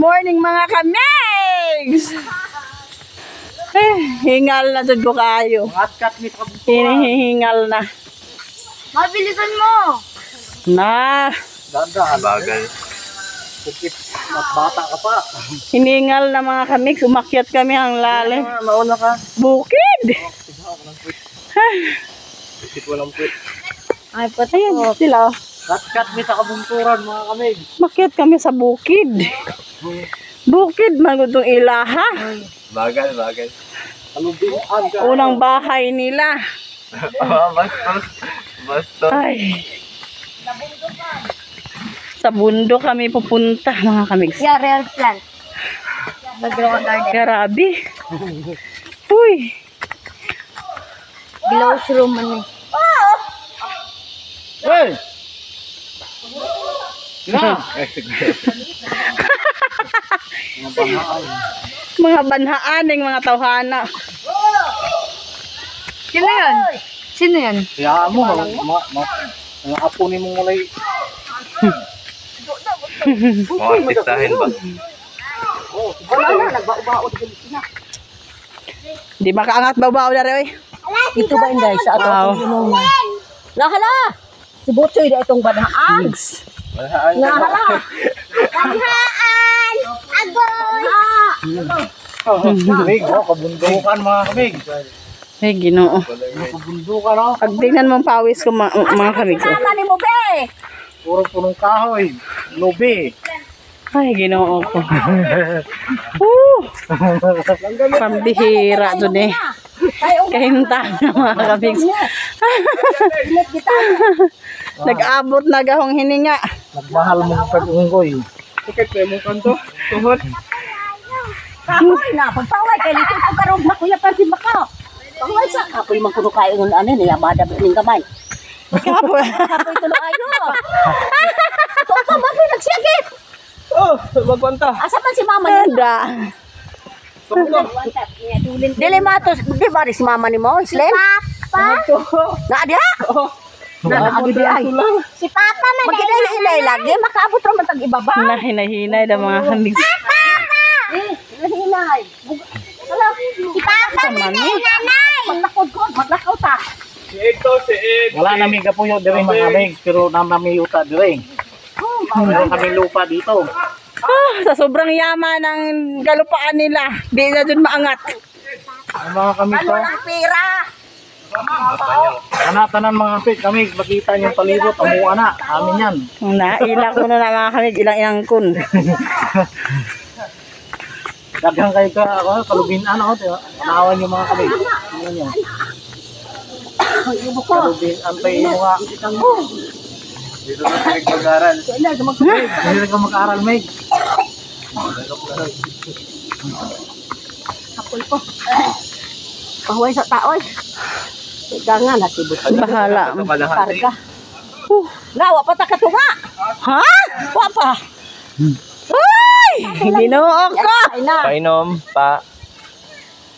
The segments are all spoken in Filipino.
morning mga kamigs! Hingal na dyan ko kayo. Hinihingal na. Mabilisan mo! Na! Ganda, bagal. Bata ka pa. Hiningal na mga kamigs. Umakyat kami ang lalim. Mauna ka. Bukid! Walang pwit. Ay, patayin sila. Kat-kat mi sa kabunturan mga kamig. Umakyat kami sa bukid. Bukid, magutong ilaha. Bagal. Alubihan ka. Unang bahay nila. Basta. Ay. Sa bundok kami pupunta mga kamigs. Yeah, real plant. Nag-grow garden. Grabe. Uy. Glow shroom man eh. Hey! Na! Mga banhaan ng mga tawhana. Sino yan? Sino yan? Kaya mo, mga apo ni mong mulay. Mga artistahin ba? Wala na, nagbao-bao din sila. Di makaangat babaw na rin. Ito ba inday sa Wow. Lahala! Si Butchoy na itong banhaan. Lahala! Banhaan! Agoy! Kamig, kabundukan mga kamig. Ay, Ginoo. Kabundukan o. Pag tingnan mong pawis ko mga kamigs. Tama ni mo, be! Puro punong kahoy. Lubi. Ay, Ginoo ko. Pambihira dun eh. Kahinta na mga kamigs. Nag-abot na gahong hininga. Nagmahal mong pag-unggoy. Bakit kayo mong kanto? Tuhod? Kahoy na, pagpaway, kaya nito ko karong na kuya pa si Makaw. Paway sa kapoy man kuno kayo ng ano niya, madami ning kamay. Kapoy. Kapoy tulo ayo. Ito pa ba nagsiyagit? Oh, magkwanta. Asa man si mama niya? Ada. Dili matos, di ba si mama ni mo, Slim? Papa. Na dia? Na agi di ay. Si Papa man. Magkinay lagi, makaabot ra man tag ibaba. Nahinay na mga kamigs. Hinay. Si Papa man nanay. Maglakaw ko, maglakaw ta. Si Ed. Wala namin kapuyo dire mga kamig, pero namin uta dire. Meron kami lupa dito. Sa sobrang yaman ng galupaan nila, di na dun maangat. Ang mga kamig ko. Ang pira. Tanan mga kamig, makita niyo yung palibot, amuha na. Amin yan. Ilang ko na mga kamigs, ilang kun. Daghang kayo ka, kalubinan ako. Panawan yung mga kamig. Ano nyo? Kalubinan pa yung mga. Dito na kayo mag-aaral. Dito ka mag-aaral, Meg. Kapoy ko. Pahuway sa taoy. Gangan na si Butchoy. Bahala. Karga. Lawa pa ta katunga. Ha? Wa pa. Ay! Ginoo ko! Painom, pa.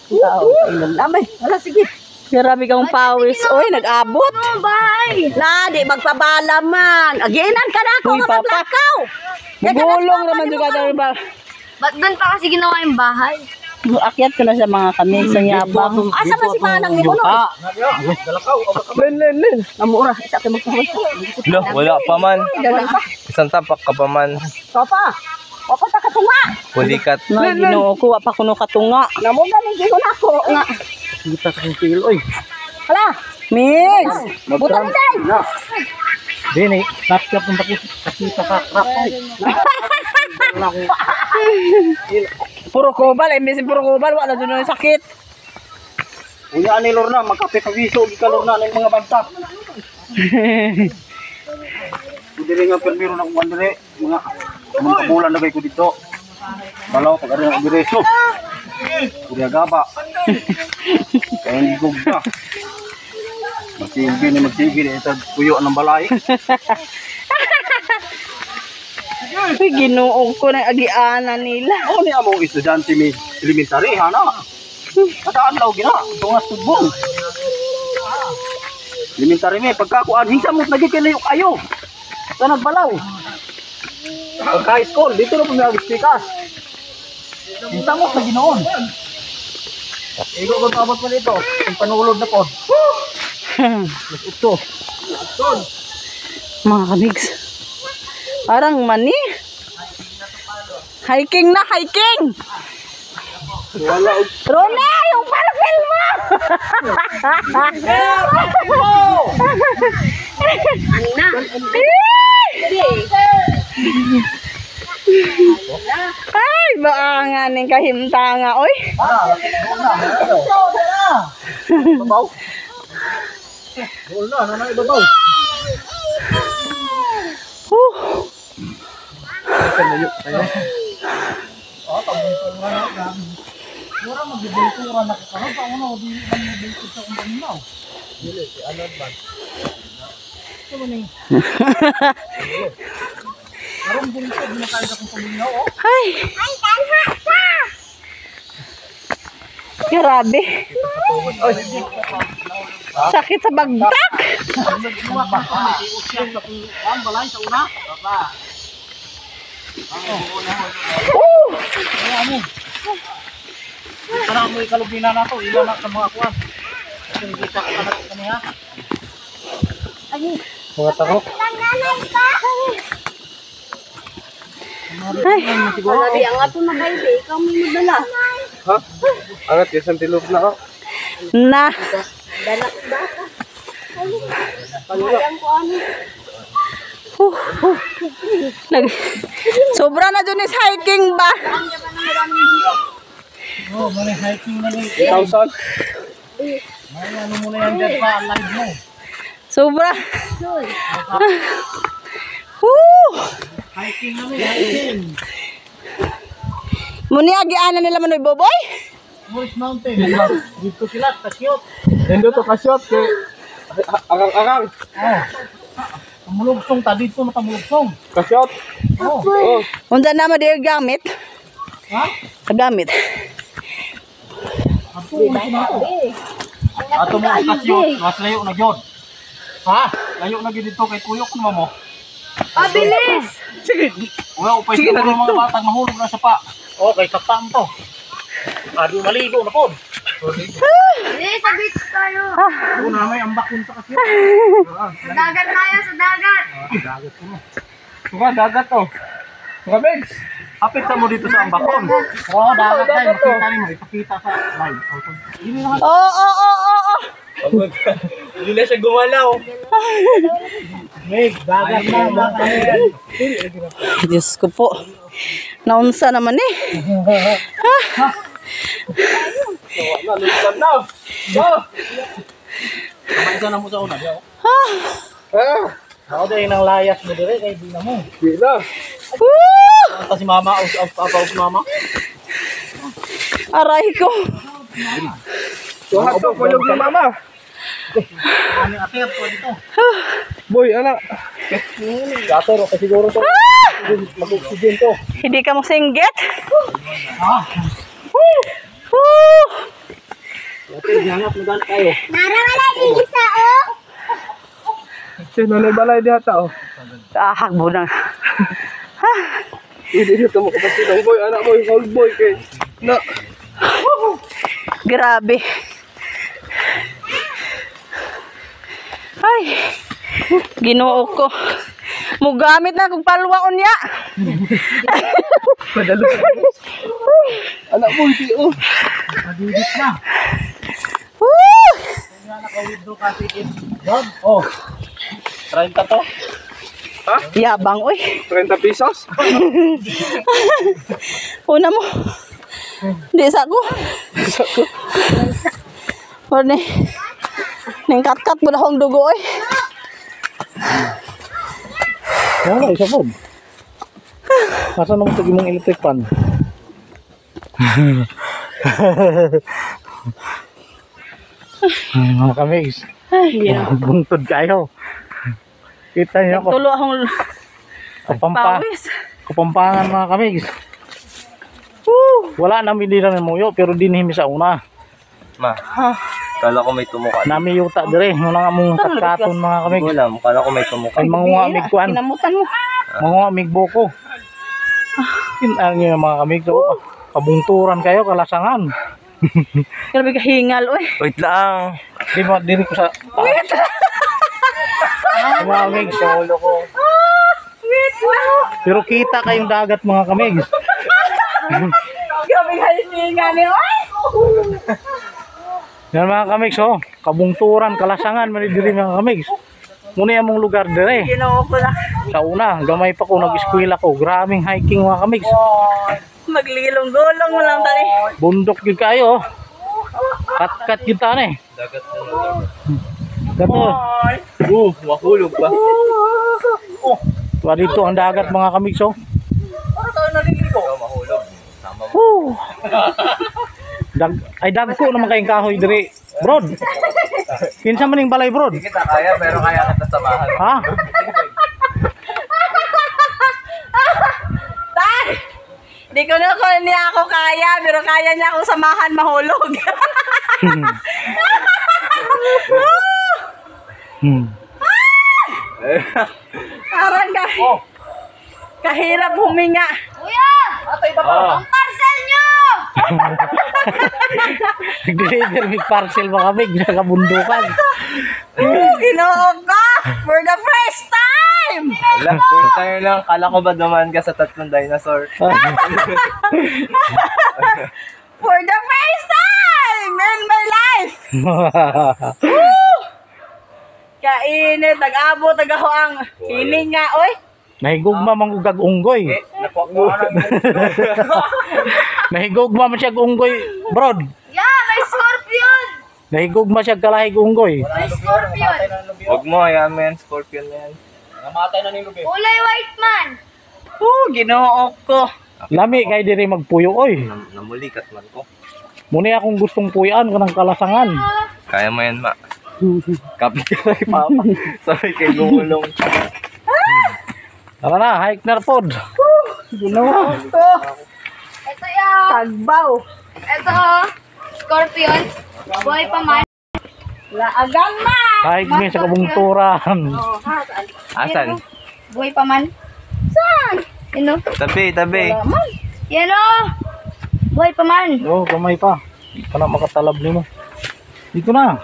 Inom namin. Wala, sige. Grabe kang pawis. Uy, nag-abot. Bye! Na, di magpabala man. Aginan ka na ako Uy, nga Papa. maglakaw. Gulong naman juga daw ba? Ba't doon pa kasi ginawa yung bahay? Akyat ko na sa mga kamigs sa yabang. Asa man si Manang ni Munoy? Len. Namura, isa ka magpahal. Lo, wala pa man. Dalang pa. Isang tapak ka pa man. Papa, papa ta katunga. Pulikat. Na Ginoo ko, wa pa kuno katunga. Namunga ni Ginoo na ako. Nga. Kita sa kong pil, oy. Hala, Migs! buta mo day. Dini, snapchat ng pakita ka crap, oy. Wala akong Puro kubal, imbis puro kubal, wala doon yung sakit. Unya ni Lorna, magkape pagiso, ika Lorna ng mga banta. Dili nga permiro na kung dire, mga kabulan na ko dito. Balaw pag ari ang direso. Kuya gaba. Kaya hindi gugda. Magsigil ito puyo ng balay. Uy, Ginoo ko na agianan nila. Oh, ni amo estudyante mi elementary hana. Kadaan daw gina, tungas tubong. Elementary mi pagkakuan hinsa mo nagikalayo ayo. Sa nagbalaw. Pagka school dito na po mi agistikas. Kita mo sa ginoon. Ikaw kung paabot mo nito. Yung panulod na pod. Ito. Mga kamigs. Parang mani. Hiking na, hiking! Wala. Rone, yung parapel mo! Ay, baangan ng kahimtanga, oy. Babaw. Doon na, nanay babaw. Ay. Grabe. Sakit sa bagtak. Karang mo ikalubina na to, ilan na sa mga kuwan. Kasi kita ka na kaniya. Mga takok. Ay. Malabi ang ato na baby, ikaw may madala. Ha? Angat yung santilog na ako. Na. Dala ba ka? Ayan ko ano. Sobra na dun is hiking ba? Oh, may hiking na rin. 1,000. May ano mo na yan dyan pa, live mo. Sobra. Hiking na rin, hiking. Muni agianan nila manoy boboy? Forest Mountain. Dito sila, kasyot. Dito to kasyot. Akang-akang. Oh. Tamulugsong, dito na tamulugsong. Kasyot. Oh. Unsa na mo di gamit? Ha? Gamit. Ato mo kasyot, mas layo na gyud. Ha? Layo na gyud dito kay kuyok mo mo. Pabilis! Sige. Wala upay sa mga batang mahulog na sa pa. Okay, kapam to. Adi maligo na po. Hindi, sa beach tayo. Doon na may ambakon sa kasyot. Sa dagat tayo, sa dagat. Dagat ko mo. Suka, dagat to. Suka, Begs. Hapit sa mo dito sa ambakon. Oo, dagat tayo. Makita rin mo. Ipakita sa live. Oo. Hindi na siya gumalaw. Meg, dagat na. Diyos ko po. Naunsa naman eh. Nalutan na. Kumaisa na mo sa una. Ako dahil nang layas mo dire kay di na mo. Di na. Kasi mama, aus mama. Aray ko. Suhat to, kulog na mama. Ano atir to dito? Boy, anak. Gator ka siguro to. Mag-oxygen to. Hindi ka mo singgit? Ha? Gator, hangat mo ganit tayo. Narawala din isa, oh. Sino na balay diha ta oh. Hakbo na. Hindi dito mo kapatid ang boy, anak boy, old boy kay. Na. Grabe. Ay. Ginoo ko. Mugamit na kung palwaon niya. Padalo. Anak boy, di oh. Madidit na. Kaya naka-withdraw kasi in. God, oh. 30 to. Ha? Yabang, uy. 30 pesos? Una mo. Di sa ko. O ni. Ning kat-kat mo na akong dugo, uy. Wala, isa po. Masa naman ito mong electric pan? Mga kamigs. Ay, yeah. Buntod kayo. Kita niyo ko. Tulo akong pawis. Kapampangan mga kamigs. Wala namin din na muyo pero dinhimi sa una. Ma, kala ko may tumuka. Nami yuta dire, muna nga mong katkaton mga kamigs. Wala, kala ko may tumuka. Ay mangungamig kuan. Kinamutan mo. Mangungamig buko. Kinaan niyo mga kamigs. Kabungturan kayo, kalasangan. Grabe ka hingal, oy. Wait lang. Di ba, diri ko sa taas. Mga kamigs, sa ulo ko. Pero kita kayong dagat mga kamigs. Grabe ka hingal, oy. Yan mga kamigs, oh. Kabungturan, kalasangan, diri mga kamigs. Muna yung mong lugar dire. Ginoo ko na. Sa una, gamay pa ko, nag-eskwela ko. Graming hiking mga kamigs. Maglilong-gulong mo lang tani. Bundok yun kayo. Kat-kat yun tani. Dagat na. Gato. Mahulog ba? Tuwa dito ang dagat mga kamigs, oh. Ikaw mahulog. Tama mo. Woo! Dagko naman kayong kahoy diri. Brod. Kinsa man ning balay, brod? Hindi kita kaya, pero kaya kita samahan. Ha? Tay! Di ko na ko niya ako kaya, pero kaya niya akong samahan mahulog. Parang kahirap huminga. Oh. Nag-deliver may parcel mga kamigs sa kabundukan. Ginoo ko! For the first time! Wala, first time lang. Kala ko ba dumaan ka sa 3 dinosaur? For the first time in my life! Kainit, nag-abot, nag-aho ang hininga, oy! Nahigugma mang ugag unggoy. Nahigugma man siya unggoy, brod. Yeah, may scorpion! Nahigugma siya kalahig unggoy. May scorpion! Huwag mo, ayan men, scorpion na yan. Kulay white man! Ginoo ko. Lami kay diri magpuyo oy. Namulikat man ko. Muna akong gustong puyan kanang kalasangan. Kaya mo yan, ma. Kapit ka kay papa. Sabi kay gumulong. Tara na, hike na pod. Ginoo ko. Ito yung... Tagbaw. Ito, scorpion. Buhay pa man. Laagang ma. Hike mi sa kabungturan. Asan? Buhay pa man. Saan? Yan o. Tabi. Yan o. Buhay pa man. Oh, kamay pa. Di ka na makatalab nimo. Dito na.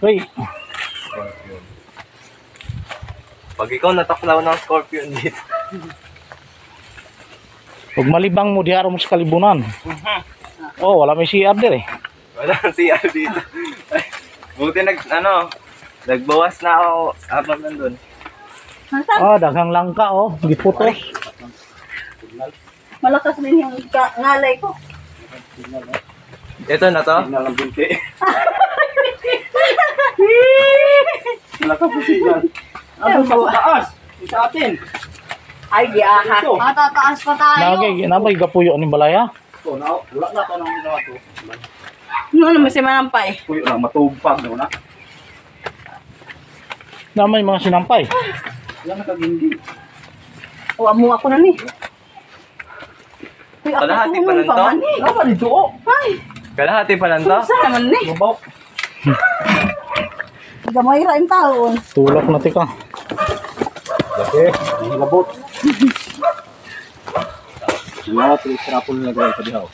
Wait. Pag ikaw nataklaw ng scorpion dito. Pag malibang mo diha mo sa kalibunan. Oh, wala may CR dire. Wala nang CR dito. Buti nagbawas na ako habang nandun. Ah, daghang langka oh, giputos. Malakas din yung ngalay ko. Ito na to? Nalang binti. Malakas po signal. Ano sa taas? Sa atin. Ay, giaha. Matataas pa tayo. Nabay gapuyo ni balaya. So, wala na to ng ginawa to. Ano naman si Manampay? Puyo lang, matubag no na. Namay mga sinampay. Yan nakagindi. O, amo ako na ni. Uy, ako Kalahati tulong pa lang to? man ni. Ano ba dito? Ay, Kalahati pa lang to? saan naman ni? Babaw. Gamay ra yung taon. Tulak na tika. Laki, hihilabot. Ano, trapol na gawin sa dihaw.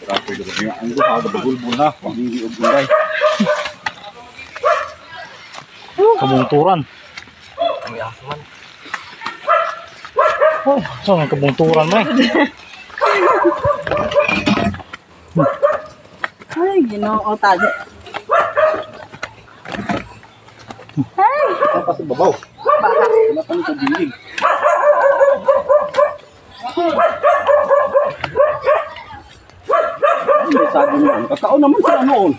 Trapol na gawin. Ang guha, bagulbul na. Hindi og gulay. Kabungturan. Ang yaso man. Oh, saan ang kabungturan mo eh? Ay, ginoo tadi. Ano pa sa babaw? Wala pa nito dinding. Hindi sabi mo. Kakao naman sila noon.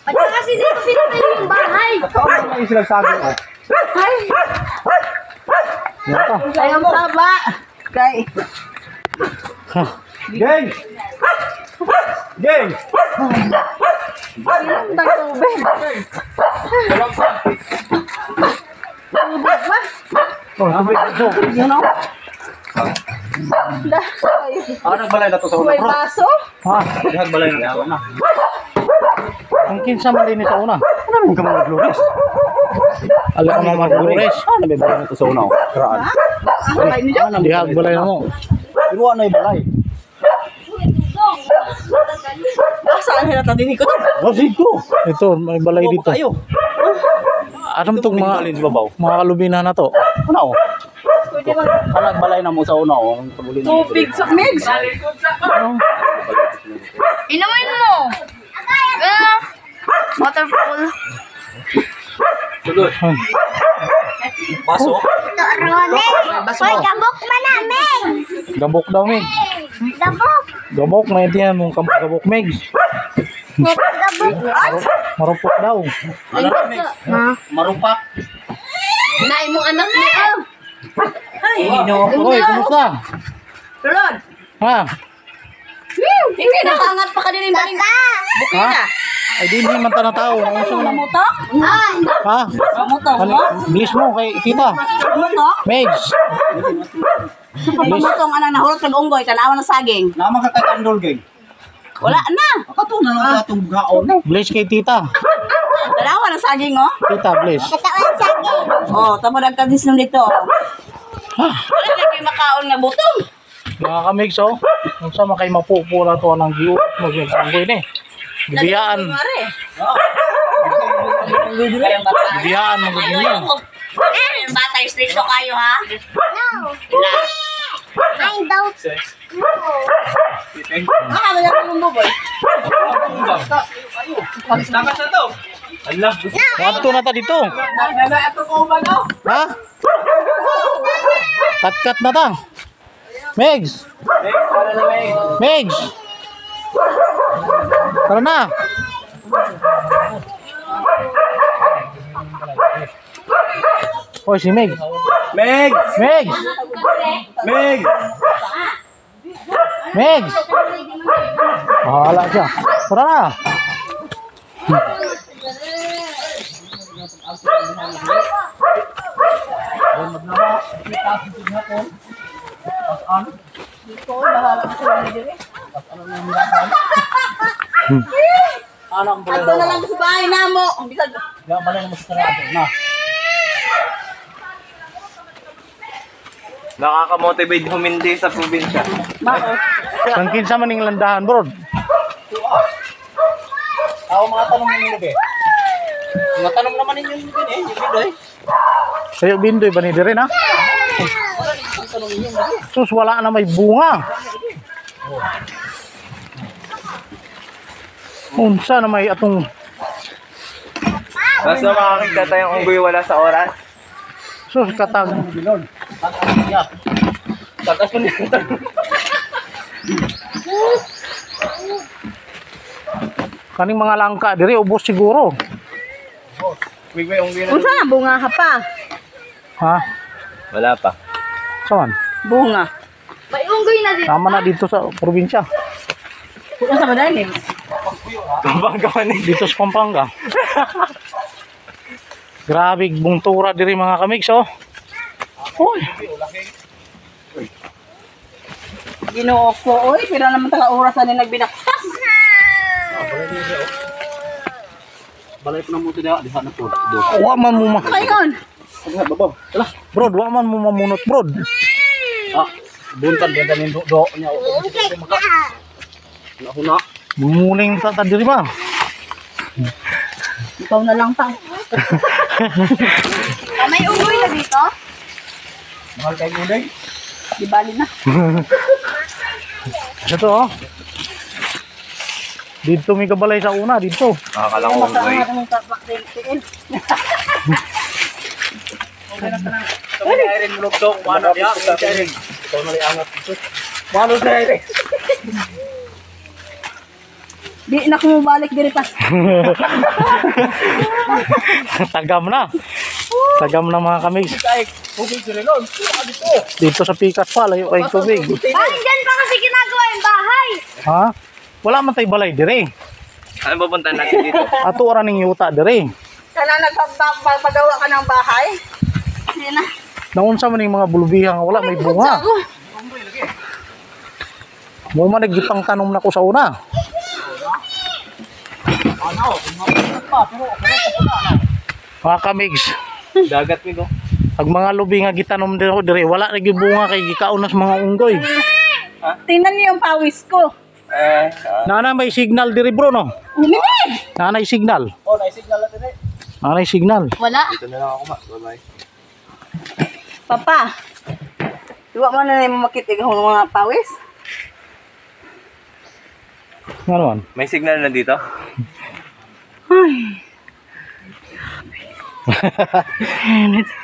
At kasi dito pinatay yung bahay. Kakao naman yung silang sabi mo. Yan ka. Sayang saba. Kay, Geng! Geng! ilang tang tubig. Tubig ba? Oh, tubig dito. You know? Nagbalay na to sa una, May bro. baso? Ha? Nagbalay na to sa una. Ang kinsa man din ito una. Ano naman ka mga glorious? Alam ko mga magures. Ano may balay nito sa una? Karaan. Dihag balay na mo. Pero ano yung balay? Saan hirata din ko? Rosid ko. Ito, may balay dito. Ayo. Anong tong mga kalubina na to? Ano? Kalag balay na mo sa una. Ang tabulin na mo. Tubig sa mix. Inumin mo. Waterfall. Baso. Hoy, gabok man namin. Gabok daw, Meg. Gabok. Gabok, naintindihan mong gabok, Meg. Gabok. Marupok daw. Ano na, Meg? Marumpak. Nain mo anak niya. Hoy, kumusta? Lulod. Ha? Hindi nakaangat pa kanina yung baling. Ha? Ay, di man ta na tao. Ano siya man? Mutok? Ha? Mutok Ano? mo? Bilis mo kay tita. Mutok? Megs. Pagmutong anang nahulot ng unggoy, tanawan ng saging. Naman ka kakandol, geng. Wala na. Akato na lang itong gaon. Bilis kay tita. Tanawan ng saging, oh. Tita, bilis. Katawan sa akin. Oh, tamo nagkadis nung dito. Wala na kayo makaon nga butong. Mga ka-Megs, oh. Kung sa makay mapupula to ng giuot mo. Gagawin ni. Bibiyaan. Bibiyaan mo gagawin niya. Yung bata, yung stricto kayo, ha? No. I don't. Nakakala niya kung buboy. Wadto na ta dito. Ha? Kat-kat na ta. Megs. Megs. Tara na. Hoy, si Meg. Meg! Meg! Meg! Meg! Bahala siya. Tara na. Ato na lang sa bahay na mo. Ang bisag. Nakaka-motivate humindi sa probinsya. Ang kinsa man ning landahan, bro. Ako mga tanong ninyo, be. Mga tanong naman ninyo yun, eh. Yung bidoy. Sayo bindoy ba ni dire na? Sus, wala na may bunga. Unsa na may atong Basta makakita tayong unggoy wala sa oras. sus katag. Tagas mo nito. Kaning mga langka dire ubos siguro. Wigway, unggoy na. Unsa na bunga ka pa? Ha? Wala pa. Saan? Bunga. May unggoy na din. Tama na dito sa probinsya. Unsa ba dali? Pampanga man eh. Dito sa Pampanga. Grabe bungtura diri mga kamigs, oh. Hoy. Ginoo ko, oy, pero naman taga orasan ni nagbinaktas. Balay ko na mo ito diha na po. Wa man mo ma. Kayon. Babaw. Tala. Bro, wa man mo mamunot, bro. Buntan din do niya. Huna. Bumuling ta diri ba? Ikaw na lang pa. May unggoy na dito? Mahal kayo gunday. Di bali na. Ito, oh. Dito may kabalay sa una, dito. Nakakala ko unggoy. Ang tapak din tiin. Ano irin mulog do? Ano dia? Ito na liangat ito. Mano sa irin. Di na ko balik diri pa. Tagam na. Tagam na mga kamigs. Tubig sa rilon. Dito sa pikas pa, layo kay tubig. Bakit dyan pa kasi ginagawa yung bahay? Ha? Wala man tay balay dire. Ano pupunta natin dito? Ato ra ning yuta dire. Kana nagpapagawa ka ng bahay. Di na. Naunsa man ning mga bulubihang wala may bunga. Mo man nagipang tanom na ko sa una. Mga kamigs. Dagat mi ko. Pag mga lubi nga gitanom din ako dire, wala na bunga kay gikaunas mga unggoy. Tingnan niyo yung pawis ko. Nana may signal dire bro no. Uminig! Nanay signal. Oh, naisignal natin eh. Nanay signal. Wala. Dito na lang ako, ma. Bye-bye. Papa, iwa mo na yung makitig ang mga pawis. Ano man? May signal na dito?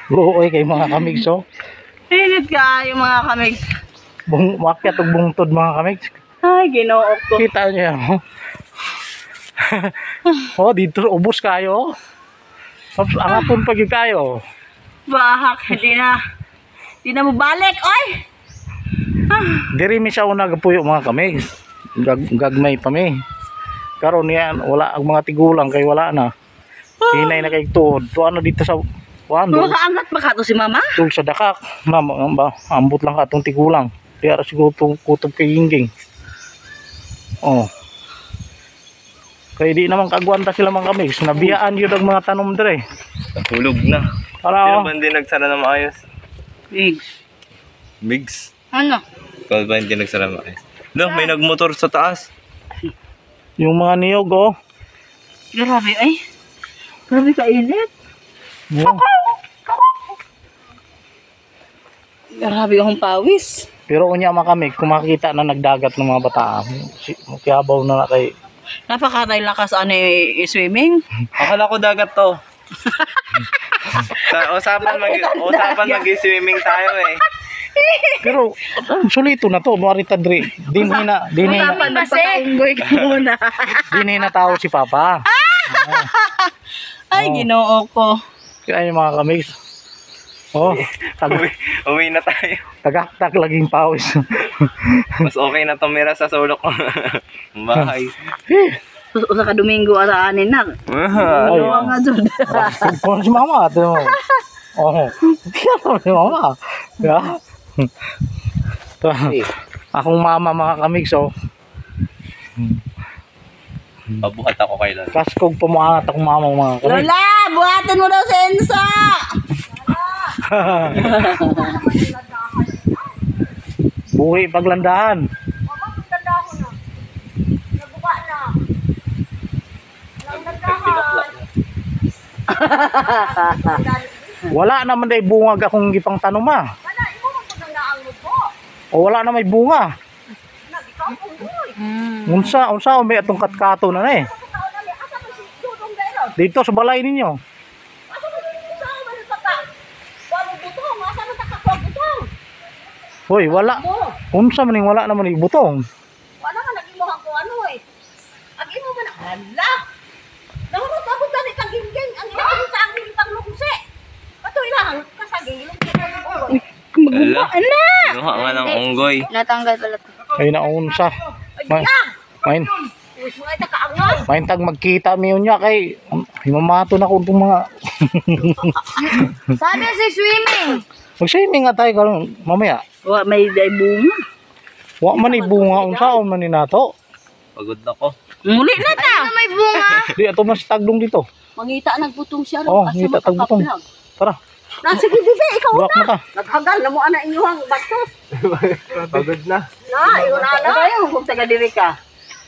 Bro, oy kay mga kamigs oh. Init ka yung mga kamig. Makyat og bungtod mga kamigs. Ay, ginoo ko. Kita niyo yan oh. Oh, dito ubos kayo. Tapos angapon pag kayo. Bahak, hindi na. Hindi na mo balik, oy! Diri mi siya una gapuyo mga kamigs. Gagmay pa mi. Karon yan wala ang mga tigulang kay wala na. Hinay na kay tuod. Tuwa na dito sa wando. Makaangat ba ka to si mama? Tul sa dakak. Ambot lang ka tong tigulang. Kaya siguro tong kutob kay Gingging. Oh. Kaya di naman kagwanta sila mga kamigs. Nabiyaan yun ang mga tanom dire. Nahulog na. Para Sino oh. ba hindi nagsara na maayos? Bigs. Bigs. Ano? Ikaw ba hindi nagsara na maayos? No, may nagmotor sa taas. Yung mga niyog oh. Grabe, ay. Grabe ka init. Oh. Grabe akong pawis. Pero unya mga kamigs, kung makikita na nagdagat ng mga bata, kiyabaw na kay Napakatay lakas ano swimming. Akala ko dagat to. usapan mag-swimming tayo eh. pero sulito na to, muarita dre. Dinhi na Magpataunggoy ka muna. dinhi na tao si Papa. Ay, ginoo ko. Kaya yung mga kamigs. Oh, Uwi na tayo. tagaktak laging pawis. Mas okay na tumira sa sulok ko. Bahay. Usa ka Domingo ara anin na. Ay, Ano nga dun? kung si Mama, ito mo. Oh, kaya si Mama. Yeah. Akong mama mga kamigs, oh. Pabuhat ako kay Lola. Kaskog pumuangat akong mama mga kamigs. Lola, buhatin mo daw si Ensa. Buhi paglandahan. Wala naman day bungag akong gipang tanuma. O wala na may bunga. Unsa may atong katkato na eh. Dito sa balay ninyo. Hoy, wala. Unsa man ning wala naman ni butong. Wala man nagimuhan ko ano eh. Ang imo man hala. Nahurot ako dali kang gingging. Ang imo sa akin paglungse. Patoy lang kasaging ilungse ko. Ala. Nuha nga ng unggoy. Natanggal pala to. Ay na unsa. Main Wis mo ita kaangal. main tag magkita mi unya kay himamato na ko itong mga Sabi si swimming. mag-swimming nga tayo karon mamaya. Wa may day bunga. Wa man ni bunga unsaon man ni nato. Pagod na ko. Muli na ta. Ano may bunga? Di ato mas tagdong dito. Mangita nagbutong siya Oh, asa ngita tagbutong. makakaplag. Tara, Na sige bibi ikaw buwak na ta. naghagal na mo ana inyong bastos. Pagod na. Na iyo na na. Kayo kung taga diri ka.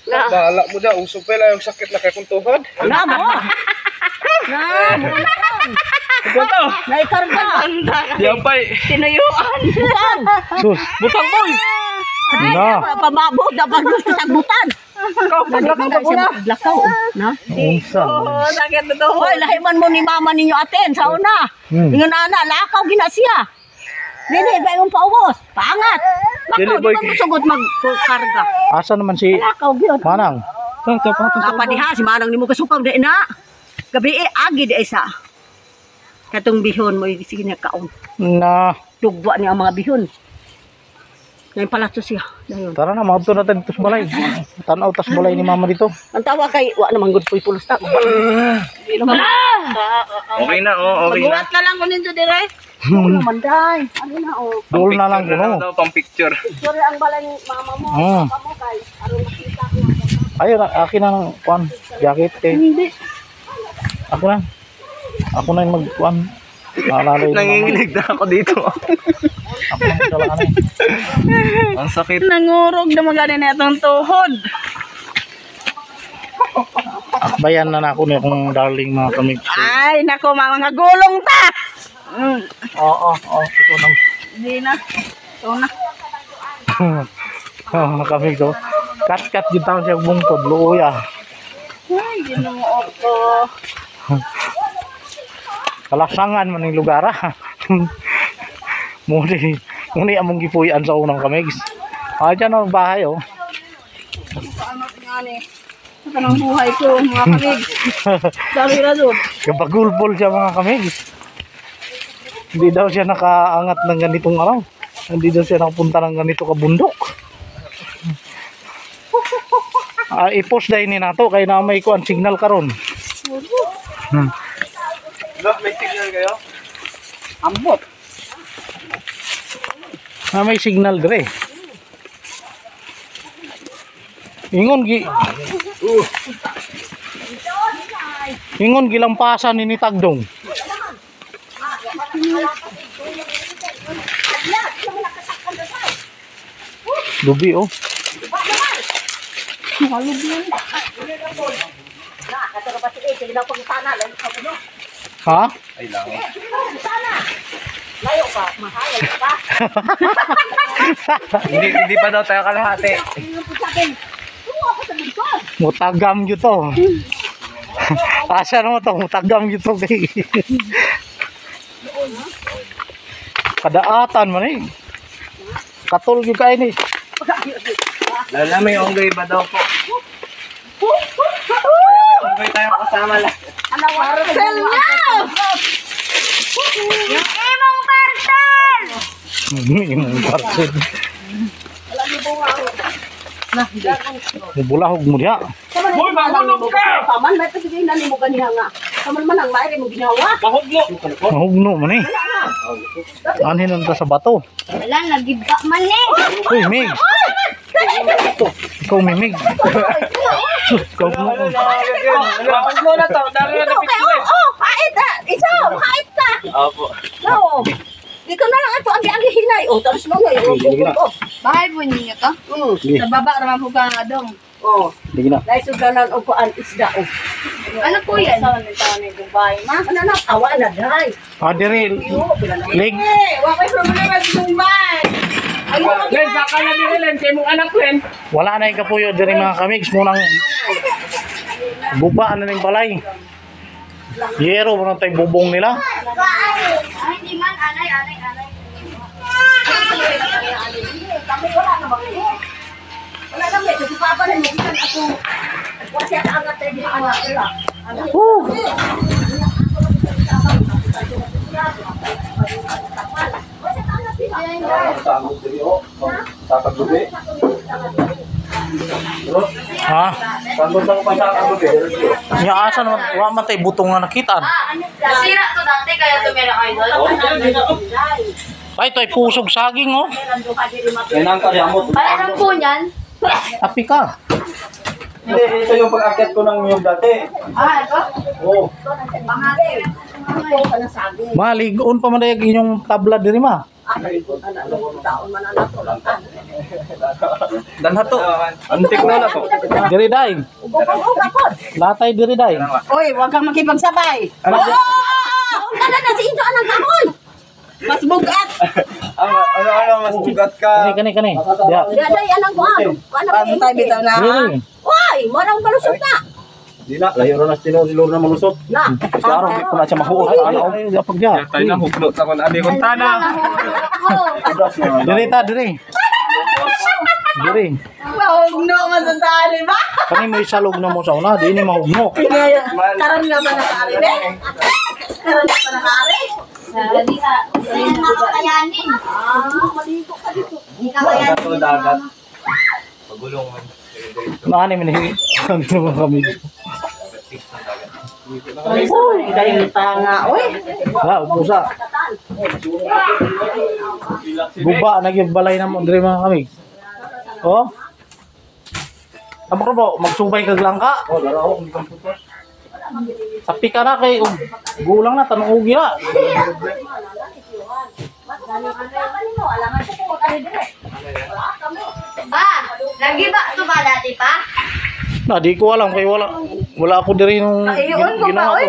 Bahala mo dyan, usok pa lang yung sakit na kay kong tuhod. Na mo. Na mo na. Ito. Naikarga. Yan pa eh. Tinuyuan. Sus, butang boy. Na, Pamabot na pagdus sa butan. Paglakaw ka muna. Lakaw. Na. unsa. Oh, sakit na to. Hoy, lahiman mo ni mama ninyo aten sa una. Ingon ana, lakaw gina siya. Dili ba yung paubos? Paangat. Dili, Lakaw, boy. di ba musugod magkarga? Asa naman si Lakaw gyud. Manang? Kapadiha si manang nimo kasukaw di na. Gabi agi di isa. Katong bihon mo sige niya kaon. Na, Dugwa niya ang mga bihon. Ngayon pala to siya. Dayon. tara na maabto natin dito sa balay. Tanaw tas balay ni mama dito. Ang tawa kay wa naman gud puy pulos ta. Di naman. Okay na, oh, okay na. Magbuhat ka lang ko nito dire. Ano naman day? Ano na oh. Dol na lang Picture kuno. daw, pang picture. Sorry ang balay ni mama mo. Papa mo kay aron makita ko na. Ayun, akin na ng kwan, jacket eh. Hindi. Ako na. Ako na yung magkuhan. Naalala yun. Nanginginig na ako dito. Ako na magdala Ang sakit. Nangurog na magaling na itong tuhod. Akbayan na ako niya kung darling mga kamig. Ay, nako, mga gulong ta! Oo. Ito na. Hindi na. Ito na. Mga kamig to. Kat-kat yung taon siya bungtod. Luuya. Ay, ginoo ko. Kalasangan man yung lugar ah. Muni among gipuyan sa unang kamig. Dyan ang bahay oh. Paano nga ni? Ito ng buhay ko, mga kamig. Dami na doon. Kapagulpol siya mga kamig. Hindi daw siya nakaangat ng ganitong araw. Hindi daw siya nakapunta ng ganito kabundok. I-post dahil ni nato kaya na may kuan signal karon. Look, may signal kayo? Ambot. May signal dire. Ingon gilampasan ni Tagdong. Lubi oh. Ha? Ay lang. Hindi pa daw tayo kalahati. Mutagam yun to. Asa mo to? Mutagam yun to. Kadaatan man eh. Katol yun kain eh. Lala, may onggoy ba daw po? Onggoy tayong kasama lang. Parcel niya! Yung imong parcel! Yung parcel. Bulahog mo diya. Hoy, mahulog ka! Paman, may pasigay na ni mo ganiha nga. Paman man ang mairi mo ginawa. Mahugno man eh. Anhin lang ta sa bato. Wala, nagibak man eh. Uy, Mig. Ikaw, Mig. Ikaw mo. Huwag mo na to. Dami na napicture. Oh, hait na! Isa, hait na! Opo. No. Dito na lang ito, ang hinay. Oh, tapos mo ngayon. Bahay po ninyo to? Sa baba naman po ka dong. Oh, Sige na. naisuganan o kuan isda. Oh. Ano po yan? Sa nito ni Dubai. Ma, Ano na, awa na, dahay. Dire. Lig. eh, wakay problema sa Dubai. Len, baka na din Len. Kaya mong anak Len. Wala na yung kapuyo dire mga kamigs. Munang buba na ng balay. Yero mo tayo bubong nila. Ay, hindi man. Anay. Kami wala na ba? Wala kami, kasi papa na mo isan ako. Wala siya kaangat tayo dito anak nila. Sagod diri oh. Sakag lubi. Ha? Sagod lang pa sakag lubi. Nya asa naman wa man tay butong nga nakitaan. Nasira to dati, kaya tumira kayo doon. Ay toy pusog saging oh. Kaya nang karyamot. Ano po niyan? Api ka. Hindi, ito yung pag-akyat ko ng yung dati. Ito? Oo. Maligon pa man dayag inyong tabla diri ma. Dalha to. Antik na na to. Diri day. Latay diri day. Oy, wag kang makipagsabay. Ano na si Indo anang kamon? Mas bugat. Mas bugat ka. Kani. Diya. Daday anang kuan. Paano tayo bitaw na? Diri. Why, marang balusot na. Di na, layo na nas tinulor na malusot. Na. Klaro, di ko na siya mahuot. Ano? Ay gapag diya. Tayo na hukno sa kon abi kon tana. Diri ta diri. Diri. Mahugno man sa tali ba? Kani may salog na mo sa una, di ni mahugno. Karon nga ba nakaari be? Karon nga ba nakaari? Hindi na kakayanin. Hindi kakayanin. Dagat to dagat. Pagulong man. Naani man ni kami. Uy, dahil tanga. Uy, Ha, upusa. Guba nagyug balay na mo diri mga kami. Oh. Amo ko ba magsubay kag langka? Oh, dara ako. Sapi ka na kay gulang na tanong ugi na. Pa, lagi ba ito ba dati pa? Na di ko alam kay wala ako diri nung Iyon ko pa, ginawa ko.